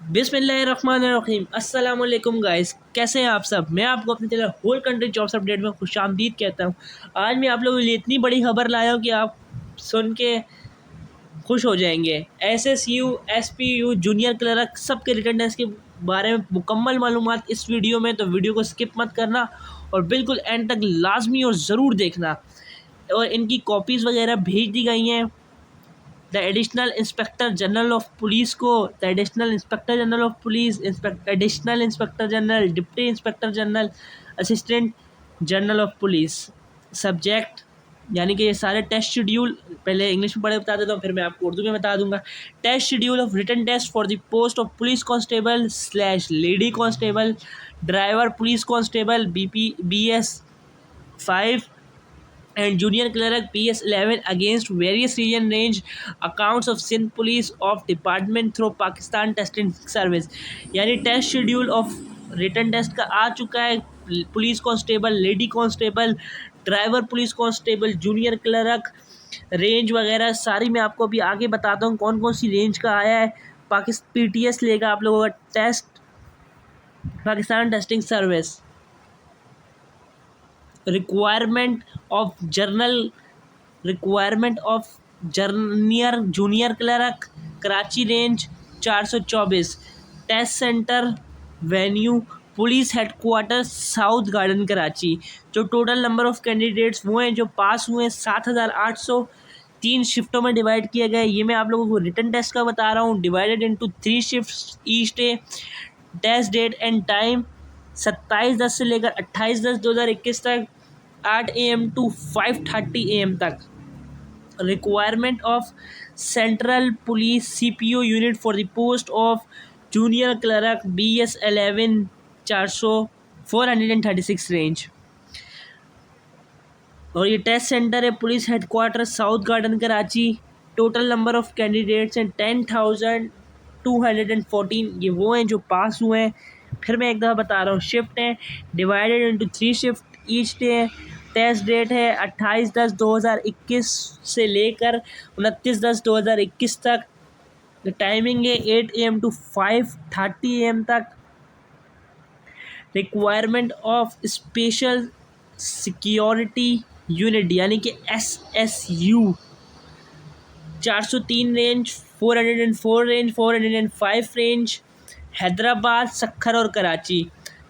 बिस्मिल्लाहिर्रहमानिर्रहीम। अस्सलाम वालेकुम गाइस, कैसे हैं आप सब। मैं आपको अपनी channel whole country jobs update में खुशामदीद कहता हूं। आज मैं आप लोगों के लिए इतनी बड़ी खबर लाया हूं कि आप सुन के खुश हो जाएंगे। एसएसयू, एसपीयू, जूनियर क्लर्क सबके रिटर्न टेस्ट के बारे में मुकम्मल मालूमात इस वीडियो में, तो वीडियो को स्किप मत करना और बिल्कुल एंड तक लाजमी और ज़रूर देखना। और इनकी कॉपीज़ वगैरह भेज दी गई हैं the additional inspector general of police को, the additional inspector general of police, additional inspector general, deputy inspector general, assistant general of police. Subject यानी कि ये सारे टेस्ट शेड्यूल पहले इंग्लिश में पढ़े बता देता हूँ, फिर मैं आपको उर्दू में बता दूंगा। Test schedule of written test for the post of police constable slash lady constable, driver police constable BS5 and junior clerk PS11 against various region range accounts of Sindh Police of Department through Pakistan Testing Service। यानी test schedule of written test का आ चुका है। Police constable, lady constable, driver police constable, junior clerk, range वगैरह सारी मैं आपको अभी आगे बताता हूँ कौन कौन सी रेंज का आया है। PTS लेगा आप लोगों का test, Pakistan testing service. Requirement of junior clerk, Karachi range 424। Test centre venue police headquarter south garden Karachi. जो टोटल नंबर ऑफ कैंडिडेट्स वो हैं जो पास हुए 7,800। 3 शिफ्टों में डिवाइड किया गया है। ये मैं आप लोगों को रिटन टेस्ट का बता रहा हूँ, divided into 3 shifts each day. Test date and time 27/10 से लेकर 28/10/2021 तक, 8 AM टू 5:30 AM तक। Requirement of central police CPO unit for the post of junior clerk BS11 436 range. और ये टेस्ट सेंटर है police headquarter south garden Karachi. Total number of candidates हैं 10,214। ये वो हैं जो पास हुए हैं। फिर मैं एक दफ़ा बता रहा हूँ, शिफ्ट है divided into 3 shift each day है। टेस्ट डेट है 28/10/2021 से लेकर 29/10/2021 तक। टाइमिंग है 8 AM टू 5:30 AM तक। Requirement of special security unit यानी कि SSU 403 range, 404 range, 405 range, Hyderabad, Sukkur और कराची।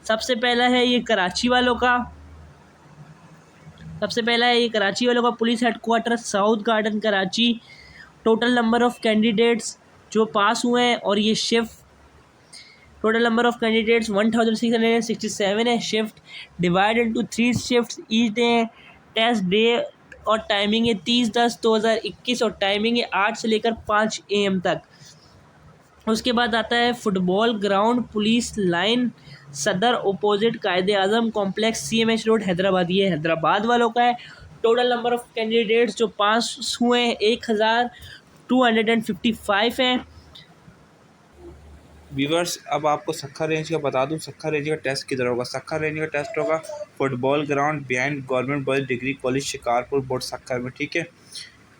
सबसे पहला है ये कराची वालों का police headquarter south garden Karachi. Total number of candidates जो पास हुए हैं और ये shift, total number of candidates 1667 है। Shift divide into 3 shift each day. Test day और टाइमिंग है 30/10/2021 और टाइमिंग है 8 से लेकर 5 AM तक। उसके बाद आता है फुटबॉल ग्राउंड पुलिस लाइन सदर अपोजिट कायदे आज़म कॉम्प्लेक्स CMH रोड हैदराबाद। ये हैदराबाद वालों का है। टोटल नंबर ऑफ कैंडिडेट्स जो पास हुए हैं 1,255 हैं। व्यूवर्स, अब आपको सक्खर रेंज का बता दूं, सक्खर रेंज का टेस्ट किधर होगा। सक्खर रेंज का टेस्ट होगा football ground behind government boys degree college Shikarpur board Sukkur में, ठीक है।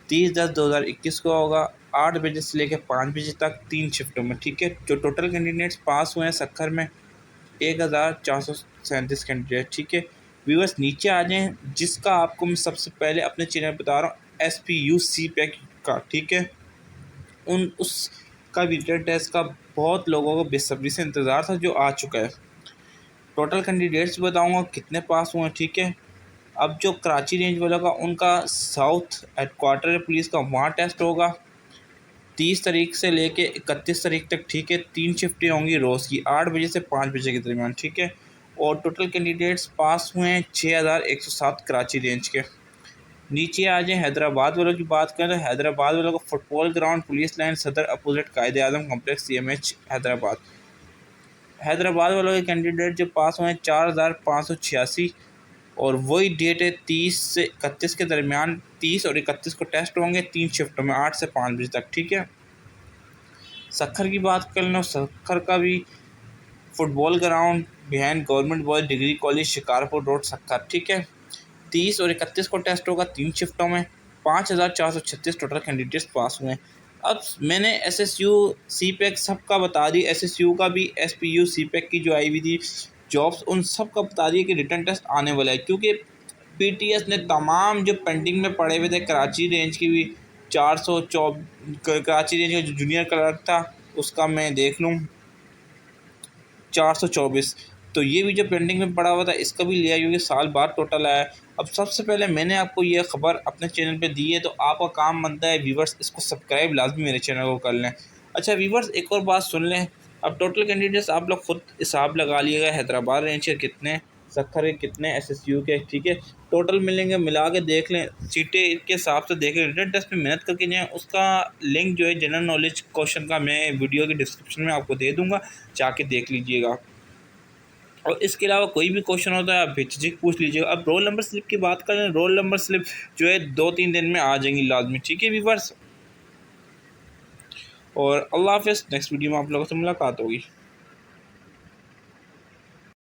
30/10/2021 को होगा 8 बजे से लेकर 5 बजे तक, 3 शिफ्टों में, ठीक है। जो टोटल कैंडिडेट्स पास हुए हैं सक्खर में 1,437 कैंडिडेट, ठीक है। व्यूवर्स नीचे आ जाएँ, जिसका आपको मैं सबसे पहले अपने चैनल बता रहा हूँ SPU CPEC का, ठीक है। उसका भी रिटन टेस्ट का बहुत लोगों को बेसब्री से इंतज़ार था, जो आ चुका है। टोटल कैंडिडेट्स बताऊंगा कितने पास हुए हैं, ठीक है। अब जो कराची रेंज वाला का उनका साउथ हेडक्वार्टर पुलिस का वहाँ टेस्ट होगा 30 तारीख से लेके 31 तारीख तक, ठीक है। 3 शिफ्टें होंगी रोज़ की 8 बजे से 5 बजे के दरमियान, ठीक है। और टोटल कैंडिडेट्स पास हुए हैं 6,107 कराची रेंज के। नीचे आ जाए हैदराबाद वालों की बात करें तो हैदराबाद वालों का फुटबॉल ग्राउंड पुलिस लाइन सदर अपोजिट कायदे आज़म कॉम्प्लेक्स CMH हैदराबाद। हैदराबाद वालों के कैंडिडेट जो पास हुए हैं 4,586 और वही डेट है 30 से 31 के दरमियान। 30 और 31 को टेस्ट होंगे 3 शिफ्टों में 8 से 5 बजे तक, ठीक है। सक्खर की बात कर लो, सक्खर का भी football ground behind government boys degree college Shikarpur road Sukkur, ठीक है। 30 और 31 को टेस्ट होगा 3 शिफ्टों में। 5,436 टोटल कैंडिडेट्स पास हुए हैं। अब मैंने SSU CPEC सबका बता दी, SSU का भी, SPU CPEC की जो आई हुई थी जॉब्स, उन सब का बता दिया कि रिटर्न टेस्ट आने वाला है, क्योंकि PTS ने तमाम जो पेंडिंग में पड़े हुए थे, कराची रेंज की भी 424, कराची रेंज का जो जूनियर क्लर्क था उसका मैं देख लूँ 424, तो ये भी जो पेंडिंग में पड़ा हुआ था इसका भी लिया, क्योंकि साल बाद टोटल आया। अब सबसे पहले मैंने आपको ये ख़बर अपने चैनल पे दी है, तो आपका काम बनता है व्यूवर्स इसको सब्सक्राइब लाजमी मेरे चैनल को कर लें। अच्छा व्यूवर्स, एक और बात सुन लें, अब टोटल कैंडिडेट्स आप लोग खुद हिसाब लगा लिएगा, हैदराबाद रेंज के कितने, सक्खर के कितने, SSU के, ठीक है, टोटल मिलेंगे, मिला के देख लें, सीटें के हिसाब से देख लें, रिटन टेस्ट में मेहनत करके जाएँ। उसका लिंक जो है जनरल नॉलेज क्वेश्चन का मैं वीडियो के डिस्क्रिप्शन में आपको दे दूँगा, जाके देख लीजिएगा। और इसके अलावा कोई भी क्वेश्चन होता है आप बेझिझक पूछ लीजिएगा। अब रोल नंबर स्लिप की बात करें, रोल नंबर स्लिप जो है 2-3 दिन में आ जाएंगी लाजमी, ठीक है व्यूवर्स। और अल्लाह हाफ़िज़, नेक्स्ट वीडियो में आप लोगों से मुलाकात होगी।